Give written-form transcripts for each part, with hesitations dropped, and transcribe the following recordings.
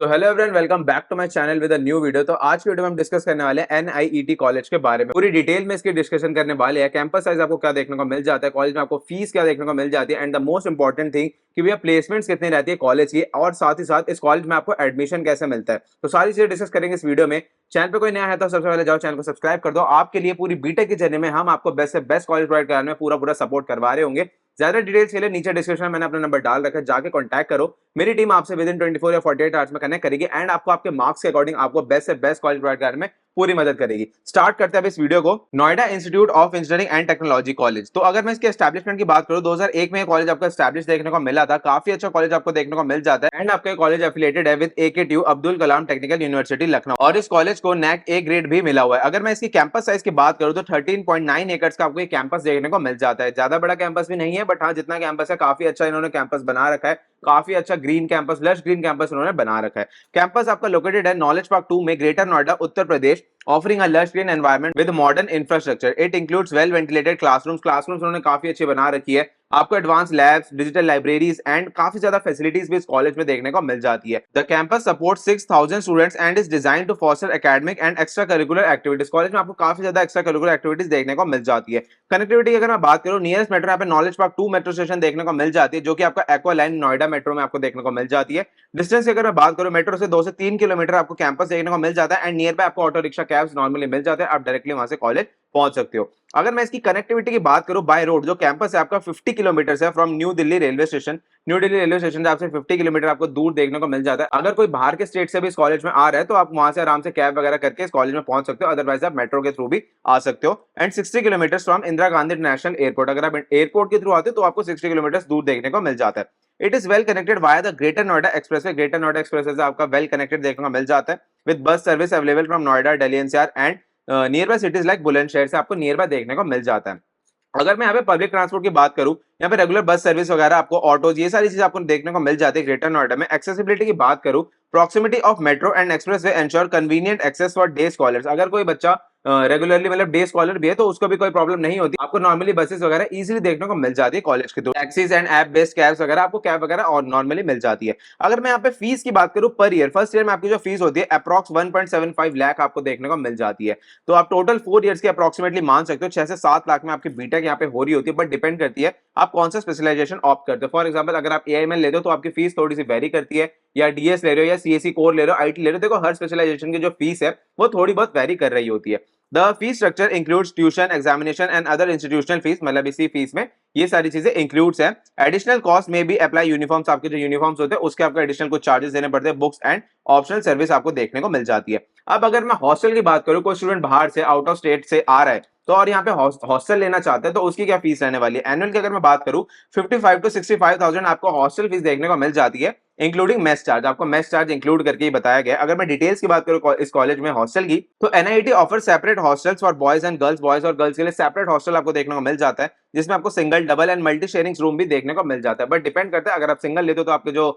तो hello everyone, welcome back to my channel with a new video. तो आज की वीडियो में हम डिस्कस करने वाले हैं एनआईईटी कॉलेज के बारे में। पूरी डिटेल में इसकी डिस्कशन करने वाले हैं। कैंपस साइज आपको क्या देखने को मिल जाता है, कॉलेज में आपको फीस क्या देखने को मिल जाती है, and the most important thing कि भैया प्लेसमेंट्स कितनी रहती है कॉलेज की, और साथ ही साथ इस कॉलेज में आपको एडमिशन कैसे मिलता है। तो सारी चीजें डिस्कस करेंगे इस वीडियो में। चैनल पे कोई नया है तो सबसे पहले जाओ चैनल को सब्सक्राइब कर दो। आपके लिए पूरी बीटेक की जर्नी में हम आपको बेस्ट से बेस्ट कॉलेज प्रोवाइड कराने में पूरा सपोर्ट करवा रहे होंगे। ज्यादा डिटेल्स के लिए नीचे डिस्क्रिप्शन में मैंने अपना नंबर डाल रखा है, जाके कांटेक्ट करो। मेरी टीम आपसे विद इन 24 या 48 आवर्स में कनेक्ट करेगी एंड आपको आपके मार्क्स के अकॉर्डिंग आपको बेस्ट से बेस्ट कॉलेज प्रोवाइड करने में पूरी मदद करेगी। स्टार्ट करते हैं अब इस वीडियो को। Noida institute of engineering and technology college. तो अगर मैं इसके एस्टैब्लिशमेंट की बात करूं, 2001 में कॉलेज आपको एस्टैब्लिश देखने को मिला था। काफी अच्छा कॉलेज आपको देखने को मिल जाता है एंड आपका कॉलेज एफिलिएटेड है with AKTU Abdul Kalam technical university Lucknow, और इस कॉलेज को NAC A ग्रेड भी मिला हुआ है। अगर मैं इसकी कैंपस साइज की बात करूं तो 13.9 एकड़ का आपको ये कैंपस देखने को मिल जाता है। ज्यादा बड़ा कैंपस भी नहीं है, बट हाँ जितना कैंपस है काफी अच्छा इन्होंने कैंपस बना रखा है। काफी अच्छा green campus, lush green campus उन्होंने बना रखा है। कैंपस आपका लोकेटेड है नॉलेज पार्क 2 में, greater Noida, Uttar Pradesh, offering a lush green environment with modern infrastructure. It includes well ventilated classrooms. Classrooms उन्होंने काफी अच्छी बना रखी है। आपको advance labs, digital libraries and काफी ज्यादा फैसिलिटीज भी इस कॉलेज में देखने को मिल जाती है। The campus supports 6000 students and is design to foster academic and extra curricular activities. College में आपको काफी ज्यादा एक्स्ट्रा करिकुलर एक्टिविटीज देखने को मिल जाती है। कनेक्टिविटी की अगर मैं बात करूं, नियरेस्ट मेट्रो यहाँ पे नॉलेज पार्क 2 मेट्रो स्टेशन देखने को मिल जाती है, जो कि आपका एक्वा लाइन नोएडा मेट्रो में आपको देखने को मिल जाती है। डिस्टेंस की अगर मैं बात करूं, मेट्रो से 2 से 3 किलोमीटर आपको कैंपस देखने को मिल जाता है एंड नियर बाय आपको ऑटो रिक्शा कैब्स नॉर्मली मिल जाते हैं। आप डायरेक्टली वहां से कॉलेज पहुंच सकते हो। अगर मैं इसकी कनेक्टिविटी की बात करूं, बाय रोड जो कैंपस है आपका 50 किलोमीटर है from new Delhi railway station. New Delhi railway station से आपसे 50 किलोमीटर आपको दूर देखने को मिल जाता है। अगर कोई बाहर के स्टेट से भी इस कॉलेज में आ रहा है तो आप वहां से आराम से कैब वगैरह करके इस कॉलेज में पहुंच सकते हो, अदरवाइज आप मेट्रो के थ्रू भी आ सकते हो। And 60 kilometre from Indira Gandhi international airport. अगर आप एयरपोर्ट के थ्रू आते हो तो आपको 60 किलोमीटर दूर देखने को मिल जाता है। It is well connected via the greater Noida expressway. Greater Noida expressway से आपका वेल कनेक्टेड देखने को मिल जाता है with bus service available from Noida, Delhi NCR and near by cities like Bulandshahr से आपको नियर बाय देखने को मिल जाता है। अगर मैं यहाँ पे पब्लिक ट्रांसपोर्ट की बात करूं, यहाँ पे रेगुलर बस सर्विस वगैरह आपको ऑटोज ये सारी चीजें आपको देखने को मिल जाती है ग्रेटर नोएडा में। एक्सेसिबिलिटी की बात करूं, proximity of metro and expressway ensure convenient access for day scholars. अगर कोई बच्चा रेगुलरली मतलब डे स्कॉलर भी है तो उसको भी कोई प्रॉब्लम नहीं होती। आपको नॉर्मली बसेस वगैरह इजीली देखने को मिल जाती है कॉलेज के through. Taxis and app based cabs वगैरह आपको कैब वगैरह और नॉर्मली मिल जाती है। अगर मैं यहाँ पे फीस की बात करूं, पर ईयर फर्स्ट ईयर में आपकी जो फीस होती है अप्रॉक्स 1.75 लाख आपको देखने को मिल जाती है। तो आप टोटल 4 ईयर्स की अप्रोक्सीमेटली मान सकते हो 6 से 7 लाख में आपकी बीटेक यहाँ पे हो रही होती है, बट डिपेंड करती है आप कौन सा स्पेशलाइजेशन ऑप्ट करते हो। फॉर एग्जाम्पल अगर आप AIML लेते हो तो आपकी फीस थोड़ी सी वेरी करती है, या डीएस ले रहे हो या CSE कोर ले रहे हो, IT ले रहे हो। देखो हर स्पेशलाइजेशन की जो फीस है वो थोड़ी बहुत वेरी कर रही होती है। The fees structure includes tuition, examination and other institutional fees. मतलब इसी फीस में ये सारी चीजें इंक्लूड्स है। एडिशनल कॉस्ट में भी अप्लाई यूनिफॉर्म्स, आपके जो यूनिफॉर्म्स होते हैं उसके आपको एडिशनल कुछ चार्जेस देने पड़ते हैं। बुक्स एंड ऑप्शनल सर्विस आपको देखने को मिल जाती है। अब अगर मैं हॉस्टल की बात करूं, कोई स्टूडेंट बाहर से आउट ऑफ स्टेट से आ रहा है तो और यहाँ पे हॉस्टल लेना चाहते हैं तो उसकी क्या फीस रहने वाली है। एनुअल की अगर मैं बात करूं 55 to 65,000 आपको हॉस्टल फीस देखने को मिल जाती है, इंक्लूडिंग मेस चार्ज। आपको मेस चार्ज इंक्लूड करके ही बताया गया। अगर मैं डिटेल्स की बात करूं इस कॉलेज में हॉस्टल की, तो NIT offer separate hostels for boys and girls. Boys और गर्ल्स के लिए सेपरेट हॉस्टल आपको देखने को मिल जाता है, जिसमें आपको single, double and multi sharing room भी देखने को मिल जाता है। बट डिपेंड करता है, अगर आप सिंगल लेते हो तो आपके जो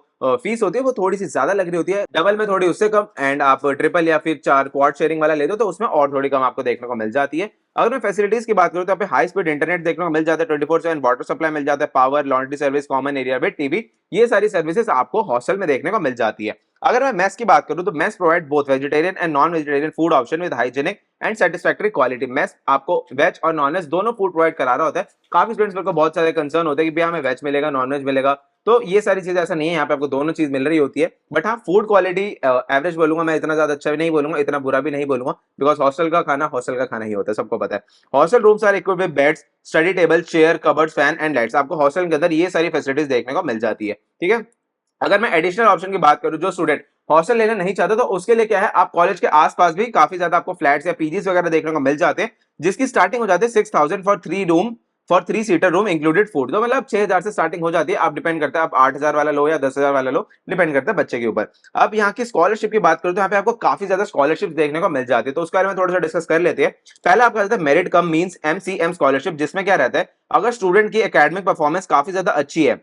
फीस होती है वो थोड़ी सी ज्यादा लग रही होती है, डबल में थोड़ी उससे कम, एंड आप ट्रिपल या फिर 4 क्वाड शेयरिंग वाला लेते हो तो उसमें और थोड़ी कम आपको देखने को मिल जाती है। अगर मैं फैसिलिटीज की बात करूं तो यहाँ पे हाई स्पीड इंटरनेट देखने को मिल जाता है, 24/7 वाटर सप्लाई मिल जाता है, power, laundry service, common area bed, TV, ये सारी सर्विसेज आपको हॉस्टल में देखने को मिल जाती है। अगर मैं मेस की बात करूं तो mess provide both vegetarian and non vegetarian food option with hygienic and satisfactory quality. Mess आपको वेज और नॉन वेज दोनों फूड प्रोवाइड करा रहा होता है। काफी स्टूडेंट्स को बहुत सारे कंसर्न होते हैं कि भैया हमें वेज मिलेगा, नॉन वेज मिलेगा, तो ये सारी चीजें ऐसा नहीं है, यहाँ पे आपको दोनों चीज मिल रही होती है। बट हाँ, फूड क्वालिटी एवरेज बोलूंगा मैं, इतना ज्यादा अच्छा भी नहीं बोलूंगा, इतना बुरा भी नहीं बोलूंगा, बिकॉज हॉस्टल का खाना ही होता है, सबको पता है। Hostel rooms are equipped with beds, study table, chair, cupboard, fan and lights. आपको हॉस्टल के अंदर ये सारी फैसिलिटीज देखने को मिल जाती है। ठीक है। अगर मैं एडिशनल ऑप्शन की बात करूं, जो स्टूडेंट हॉस्टल लेना नहीं चाहते तो उसके लिए क्या है, आप कॉलेज के आसपास भी काफी ज्यादा आपको फ्लैट्स या पीजीज वगैरह देखने को मिल जाते हैं, जिसकी स्टार्टिंग हो जाती है 6,000 for 3 seater room included food. तो मतलब 6,000 से स्टार्टिंग हो जाती है। आप डिपेंड करता है आप 8,000 वाला लो या 10,000 वाला लो, डिपेंड करता है बच्चे के ऊपर। अब यहाँ की स्कॉलरशिप की बात करूं तो यहाँ पे आपको काफी ज्यादा स्कॉलरशिप देखने को मिल जाती है, तो उसके बारे में थोड़ा सा डिस्कस कर लेते हैं। पहला आपका रहता है मेरिट कम मींस MCM स्कॉलरशिप, जिसमें क्या रहता है, अगर स्टूडेंट की एकेडमिक परफॉर्मेंस काफी ज्यादा अच्छी है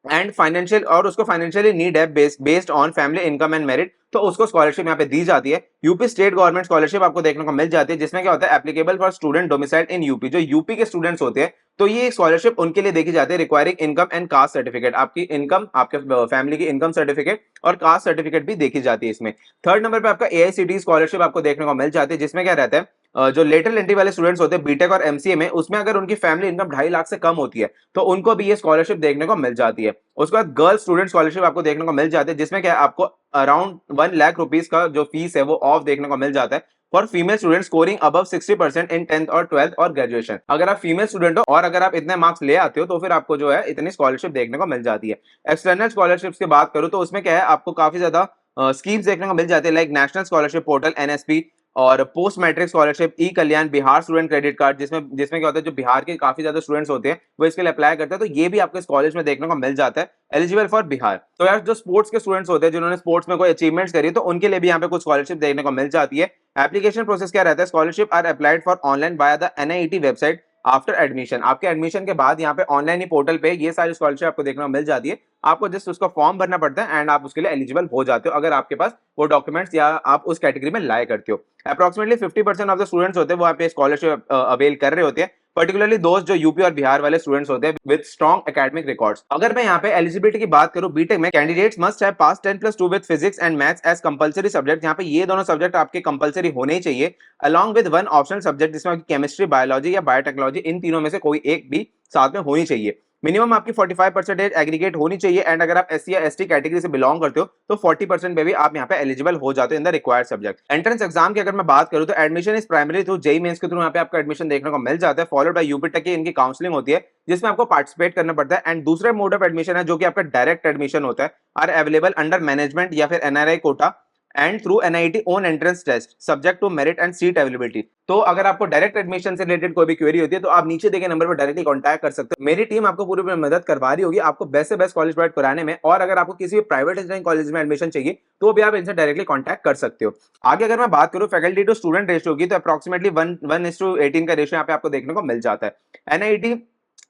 एंड फाइनेंशियल, और उसको फाइनेंशियली नीड है based on family income and merit, तो उसको स्कॉलरशिप यहाँ पे दी जाती है। यूपी स्टेट गवर्नमेंट स्कॉलरशिप आपको देखने को मिल जाती है, जिसमें क्या होता है, applicable for student domiciled in UP. जो यूपी के स्टूडेंट्स होते हैं तो ये स्कॉलरशिप उनके लिए देखी जाती है, requiring income and caste certificate. आपकी इनकम, आपके फैमिली की इनकम सर्टिफिकेट और कास्ट सर्टिफिकेट भी देखी जाती है इसमें। थर्ड नंबर पे आपका एआईसीटी स्कॉलरशिप आपको देखने को मिल जाती है, जिसमें क्या रहता है, जो लेटरल एंट्री वाले स्टूडेंट्स होते हैं बीटेक और एमसीए में, उसमें अगर उनकी फैमिली इनकम 2.5 लाख से कम होती है तो उनको भी ये स्कॉलरशिप देखने को मिल जाती है। उसके बाद गर्ल्स स्टूडेंट स्कॉलरशिप आपको देखने को मिल जाती है, जिसमें क्या है, आपको अराउंड 1 लाख रुपीज का जो फीस है वो ऑफ देखने को मिल जाता है for female student scoring above 60% in 10th और 12th और ग्रेजुएशन। अगर आप फीमेल स्टूडेंट हो और अगर आप इतने मार्क्स ले आते हो तो फिर आपको जो है इतनी स्कॉलरशिप देखने को मिल जाती है। एक्सटर्नल स्कॉलरशिप्स की बात करूं तो उसमें क्या है, आपको काफी ज्यादा स्कीम्स देखने को मिल जाती है, like national scholarship portal NSP और पोस्ट मैट्रिक स्कॉलरशिप, ई कल्याण, बिहार स्टूडेंट क्रेडिट कार्ड, जिसमें जिसमें क्या होता है, जो बिहार के काफी ज्यादा स्टूडेंट्स होते हैं वो इसके लिए अप्लाई करते हैं, तो ये भी आपको इस कॉलेज में देखने को मिल जाता है, एलिजिबल फॉर बिहार। तो यार जो स्पोर्ट्स के स्टूडेंट्स होते हैं जिन्होंने स्पोर्ट्स में कोई अचीवमेंट्स करी तो उनके लिए भी यहाँ पे कुछ स्कॉलरशिप देखने को मिल जाती है। एप्लीकेशन प्रोसेस क्या रहता है, scholarship are applied for online by the NIT website after admission. आपके एडमिशन के बाद यहाँ पे ऑनलाइन ही पोर्टल पे ये सारी स्कॉलरशिप आपको देखने को मिल जाती है। आपको जस्ट उसका फॉर्म भरना पड़ता है एंड आप उसके लिए एलिजिबल हो जाते हो अगर आपके पास वो डॉक्यूमेंट्स या आप उस कैटेगरी में लाया करते हो। अप्रोक्सीमेटली 50% ऑफ द स्टूडेंट्स होते हैं वो यहाँ पे स्कॉलरशिप अवेल कर रहे होते हैं, पर्टिकुलरली दोस्त जो यूपी और बिहार वाले स्टूडेंट्स होते हैं विद स्ट्रॉन्ग एकेडमिक रिकॉर्ड्स। अगर मैं यहाँ पे एलिजिबिलिटी की बात करूं, बीटेक में candidates must have pass 10+2 with physics and maths as compulsory subject. यहाँ पे ये दोनों सब्जेक्ट आपके कंपलसरी होने ही चाहिए, along with one optional subject जिसमें आपकी केमिस्ट्री, बायोलॉजी या बायोटेक्नोलॉजी, इन तीनों में से कोई एक भी साथ में होनी चाहिए। मिनिमम आपकी 45% एग्रीगेट होनी चाहिए एंड अगर आप एससी या एसटी कैटेगरी से बिलोंग करते हो तो 40% में भी आप यहाँ पे एलिजिबल हो जाते हो in the required subject. Entrance exam की अगर मैं बात करूं तो admission is primary through JEE Mains के थ्रू यहाँ पे आपका एडमिशन देखने को मिल जाता है, फॉलोड बाय यूपी टेक की इनकी काउंसलिंग होती है जिसमें आपको पार्टिसिपेट करना पड़ता है। एंड दूसरा मोड ऑफ एडमिशन है जो कि आपका डायरेक्ट एडमिशन होता है, आर अवेलेबल अंडर मैनेजमेंट या फिर NRI quota and through NIT own entrance test subject to merit and seat availability. तो अगर आपको डायरेक्ट एडमिशन से रिलेटेड कोई भी क्वेरी होती है तो आप नीचे दिए गए नंबर पर डायरेक्टली कांटेक्ट कर सकते हो। मेरी टीम आपको पूरी मदद करवा रही होगी आपको बेस्ट से बेस्ट कॉलेज प्रोवाइड कराने में, और अगर आपको किसी भी प्राइवेट इंजीनियरिंग कॉलेज में एडमिशन चाहिए तो भी आप इनसे डायरेक्टली कांटेक्ट कर सकते हो। आगे अगर मैं बात करूं फैकल्टी टू स्टूडेंट रेशियो की तो अप्रोक्सीमेटली 1:18 का रेशियो यहाँ पे आपको देखने को मिल जाता है। NIT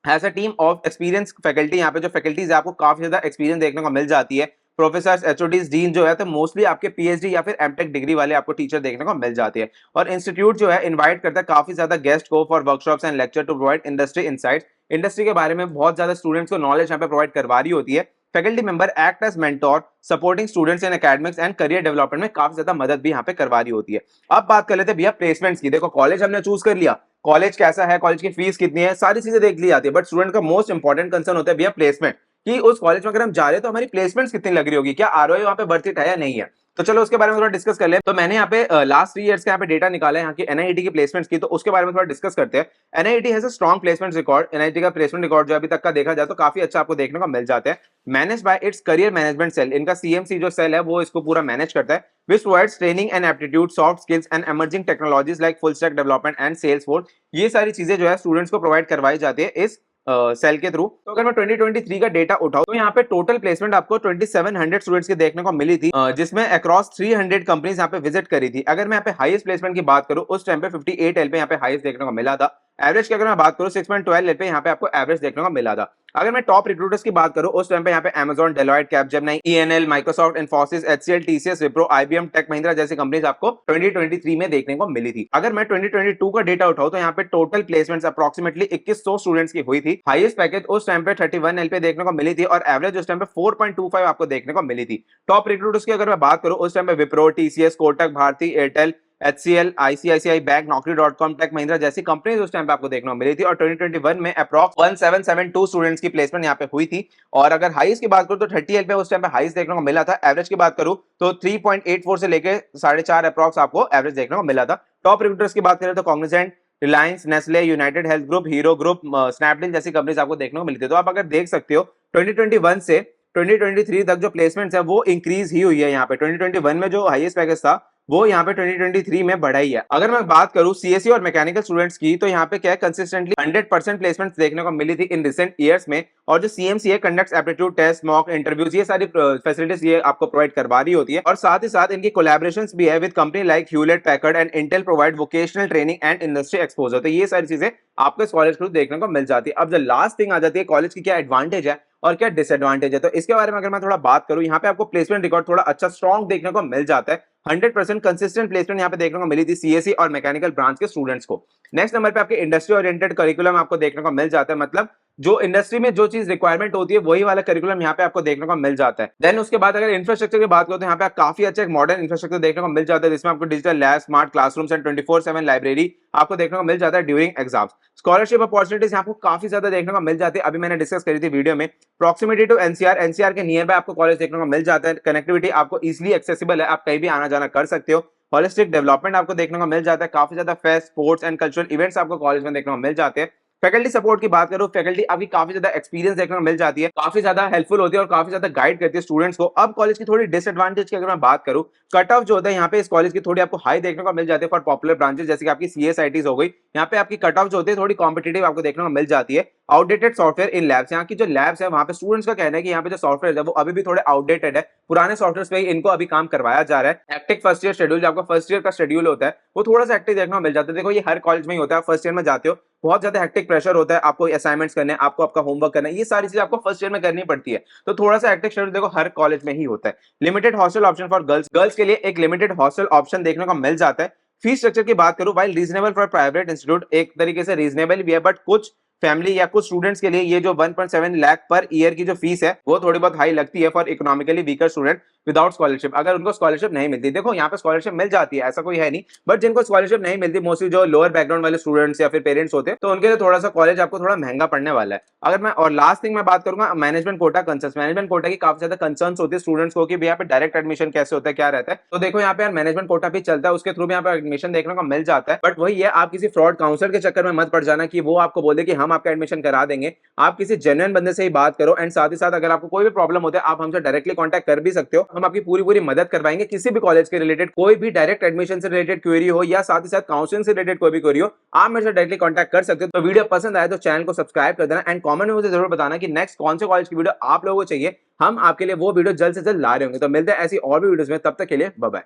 has a team of experience faculty, यहाँ पे जो फैकल्टीज है आपको काफी ज्यादा एक्सपीरियंस देखने को मिल जाती है। प्रोफेसर, एचओडीज, डीन जो है तो मोस्टली आपके पीएचडी या फिर एमटेक डिग्री वाले आपको टीचर देखने को मिल जाती है। और इंस्टीट्यूट जो है इनवाइट करता है काफी ज्यादा गेस्ट को for workshops and lecture to provide industry insights. Industry के बारे में बहुत ज्यादा स्टूडेंट्स को नॉलेज यहाँ पे प्रोवाइड करवा रही होती है। Faculty member act as mentor supporting students in academics and career development में काफी ज्यादा मदद भी यहाँ पे करवा रही होती है। अब बात कर लेते हैं भैया प्लेसमेंट्स की। देखो कॉलेज हमने चूज कर लिया, कॉलेज कैसा है, कॉलेज की फीस कितनी है, सारी चीजें देख ली जाती है, बट स्टूडेंट का मोस्ट इंपॉर्टेंट कंसर्न होता है भैया प्लेसमेंट, कि उस कॉलेज में अगर हम जा रहे हैं तो हमारी प्लेसमेंट्स कितनी लग रही होगी, क्या आरओआई वहां पे बर्थ इट है या नहीं है। तो चलो उसके बारे में थोड़ा डिस्कस कर ले। तो मैंने यहाँ पे लास्ट 3 इयर्स का यहाँ पे डेटा निकाला है यहाँ की एनआईटी की प्लेसमेंट्स की, तो उसके बारे में थोड़ा डिस्कस करते हैं। NIT has a strong placement record. NIT का प्लेसमेंट रिकॉर्ड जो अभी तक का देखा जाए तो काफी अच्छा आपको देखने को मिल जाता है। Manage by its career management cell, इनका सीएमसी जो सेल है वो इसको पूरा मैनेज करता है, which provides training and aptitude, soft skills and emerging technologies like full stack development and Salesforce। ये सारी चीजें जो है स्टूडेंट्स को प्रोवाइड करवाई जाती है इस सेल के थ्रू। तो अगर मैं 2023 का डेटा उठाऊं तो यहाँ पे टोटल प्लेसमेंट आपको 2700 स्टूडेंट्स की देखने को मिली थी, जिसमें अक्रॉस 300 कंपनीज यहाँ पे विजिट करी थी। अगर मैं यहाँ पे हाईएस्ट प्लेसमेंट की बात करूं उस टाइम पे 58 एल पे यहाँ पे हाईएस्ट देखने को मिला था। एवरेज की अगर मैं बात करूं 6.12 एल पे यहाँ पे आपको एवरेज देखने को मिला था। अगर मैं टॉप रिक्रूटर्स की बात करूं उस टाइम पे यहाँ पे Amazon, Deloitte, Capgemini, ENL, Microsoft, Infosys, HCL, TCS, Wipro, IBM, tech Mahindra जैसी कंपनीज आपको 2023 में देखने को मिली थी। अगर मैं 2022 का डेटा उठाऊं तो यहाँ पे टोटल प्लेसमेंट्स अप्रोक्सीमेटली 2100 स्टूडेंट्स की हुई थी। हाईएस्ट पैकेज उस टाइम पे 31 एल पे देखने को मिली थी और एवरेज उस टाइम पे 4.25 आपको देखने को मिली थी। टॉप रिक्रूटर्स की अगर मैं बात करूं उस टाइम पे Wipro, TCS, Kotak, Bharti Airtel, HCL, ICICI bank, Naukri.com, tech Mahindra जैसी कंपनीज उस टाइम पे आपको देखने को मिली थी और 2021 में अप्रॉक्स 1772 स्टूडेंट्स की प्लेसमेंट यहाँ पे हुई थी। और अगर हाईएस्ट की बात करूं तो 30 एल पे उस टाइम पे हाईएस्ट देखने को मिला था। एवरेज की बात करूं तो 3.84 से लेके 4.5 अप्रॉक्स आपको एवरेज देखने को मिला था। टॉप रिक्रूटर्स की बात करें तो Cognizant, Reliance, Nestle, United health group, hero group, Snapdeal जैसी कंपनीज आपको देखने को मिलती है। तो आप अगर देख सकते हो 2021 से 2023 तक जो प्लेसमेंट्स है वो इंक्रीज ही हुई है। यहाँ पे 2021 में जो हाईएस्ट पैकेज था वो यहाँ पे 2023 में बढ़ाई है। अगर मैं बात करूं सीएससी और मैकेनिकल स्टूडेंट्स की तो यहाँ पे क्या है, कंसिस्टेंटली 100% प्लेसमेंट्स देखने को मिली थी इन रिसेंट ईयर्स में। और जो सीएमसी है conducts aptitude test, mock interviews, ये सारी फैसिलिटीज ये आपको प्रोवाइड करवा रही होती है। और साथ ही साथ इनकी कोलैबोरेशंस भी है with company like Hewlett Packard and Intel, provide vocational training and industry exposure. तो ये सारी चीजें आपको इस कॉलेज थ्रू देखने को मिल जाती है। अब जो लास्ट थिंग आ जाती है कॉलेज की क्या एडवांटेज है और क्या डिसएडवांटेज है। तो इसके बारे में अगर मैं थोड़ा बात करूं, यहाँ पे आपको प्लेसमेंट रिकॉर्ड थोड़ा अच्छा स्ट्रॉन्ग देखने को मिल जाता है। 100% कंसिस्टेंट प्लेसमेंट यहाँ पे देखने को मिली थी सीएससी और मैकेनिकल ब्रांच के स्टूडेंट्स को। नेक्स्ट नंबर पे आपके इंडस्ट्री ओरिएंटेड करिकुलम आपको देखने को मिल जाता है, मतलब जो इंडस्ट्री में जो चीज रिक्वायरमेंट होती है वही वाला करिकुलम यहाँ पे आपको देखने को मिल जाता है। देन उसके बाद अगर इंफ्रास्ट्रक्चर की बात करो तो यहाँ पे काफी अच्छा एक मॉडर्न इंफ्रास्ट्रक्चर देखने को मिल जाता है, जिसमें आपको digital lab, smart classrooms and 24/7 library आपको देखने को मिल जाता है ड्यूरिंग एग्जाम्स। स्कॉलरशिप अपॉर्चुनिटीज आपको काफी ज्यादा देखने को मिल जाती है, अभी मैंने डिस्कस करी थी वीडियो में। प्रॉक्सिमिटी टू एनसीआर के नियर बाय आपको कॉलेज देखने को मिल जाता है। कनेक्टिविटी आपको इजिली एक्सेसिबल है, आप कहीं भी आना जाना कर सकते हो। होलिस्टिक डेवलपमेंट आपको देखने को मिल जाता है, काफी ज्यादा fest, sports and cultural events आपको कॉलेज में देखने को मिल जाते हैं। फैकल्टी सपोर्ट की बात करूं, फैकल्टी आपकी काफी ज्यादा एक्सपीरियंस देखने को मिल जाती है, काफी ज्यादा हेल्पफुल होती है और काफी ज्यादा गाइड करती है स्टूडेंट्स को। अब कॉलेज की थोड़ी डिसएडवांटेज की अगर मैं बात करूं, कट ऑफ जो होता है यहाँ पे इस कॉलेज की थोड़ी आपको हाई देखने को मिल जाती है फॉर पॉपुलर ब्रांचेस, जैसे कि आपकी सीएसआईटीज हो गई। यहाँ पे आपकी कट ऑफ जो होती है थोड़ी कॉम्पिटेटिव आपको देखने को मिल जाती है। आउटडेटेड सॉफ्टवेयर इन लैब्स, यहाँ की जो लैब्स है वहां पे स्टूडेंट्स का कहना है कि यहाँ पे जो सॉफ्टवेयर है वो अभी भी थोड़े आउटडेटेड है, पुराने सॉफ्टवेयर पे ही इनको अभी काम करवाया जा रहा है। एक्टिव फर्स्ट ईयर शेड्यूल, जो आपका फर्स्ट ईयर का शेड्यूल होता है वो थोड़ा सा एक्टिव देखने को मिल जाता है। देखो ये हर कॉलेज में ही होता है, फर्स्ट ईयर में जाते हो बहुत ज्यादा हेक्टिक प्रेशर होता है, आपको असाइनमेंट्स करने हैं, आपको आपका होमवर्क करना है, ये सारी चीजें आपको फर्स्ट ईयर में करनी पड़ती है। तो थोड़ा सा हेक्टिक शेड्यूल देखो हर कॉलेज में ही होता है। Limited hostel option for girls, girls के लिए एक लिमिटेड हॉस्टल ऑप्शन देखने को मिल जाता है। फीस स्ट्रक्चर की बात करूं, while reasonable for private institute, एक तरीके से रीजनेबल भी है, बट कुछ फैमिली या कुछ स्टूडेंट्स के लिए ये जो 1.7 लाख पर ईयर की जो फीस है वो थोड़ी बहुत हाई लगती है for economically weaker student without scholarship. अगर उनको स्कॉलरशिप नहीं मिलती, देखो यहाँ पे स्कॉलरशिप मिल जाती है ऐसा कोई है नहीं, बट जिनको स्कॉलरशिप नहीं मिलती, मोस्टली जो लोअर बैकग्राउंड वाले स्टूडेंट्स या फिर पेरेंट्स होते हैं, तो उनके लिए थोड़ा सा कॉलेज आपको थोड़ा महंगा पड़ने वाला है। अगर मैं और लास्ट थिंग मैं बात करूंगा management quota concerns, management quota की काफी ज्यादा कंसर्न्स होती है स्टूडेंट्स को कि यहाँ पे डायरेक्ट एडमिशन कैसे होता है, क्या रहता है। तो देखो यहाँ पे यार मैनेजमेंट कोटा भी चलता है, उसके थ्रू भी यहाँ पे एडमिशन देखने को मिल जाता है। बट वही है, आप किसी फ्रॉड काउंसलर के चक्कर में मत पड़ जाना कि वो आपको बोले कि हम आपका एडमिशन करा देंगे। आप किसी जेन्युइन बंदे से ही बात करो, एंड साथ ही साथ अगर आपको कोई भी प्रॉब्लम होता है आप हमसे डायरेक्टली कांटेक्ट कर भी सकते हो, हम आपकी पूरी मदद करवाएंगे। किसी भी कॉलेज के रिलेटेड कोई भी डायरेक्ट एडमिशन से रिलेटेड क्वेरी हो या साथ ही साथ काउंसलिंग से रिलेटेड कोई भी क्वेरी हो, आप मेरे से डायरेक्टली कांटेक्ट कर सकते हो। तो वीडियो पसंद आए तो चैनल को सब्सक्राइब कर देना एंड कमेंट में मुझे जरूर बताना कि नेक्स्ट कौन से कॉलेज की वीडियो आप लोगों को चाहिए। हम आपके लिए वो वीडियो जल्द से जल्द ला रहे होंगे। तो मिलते हैं ऐसी और भी वीडियोस में, तब तक के लिए बाय बाय।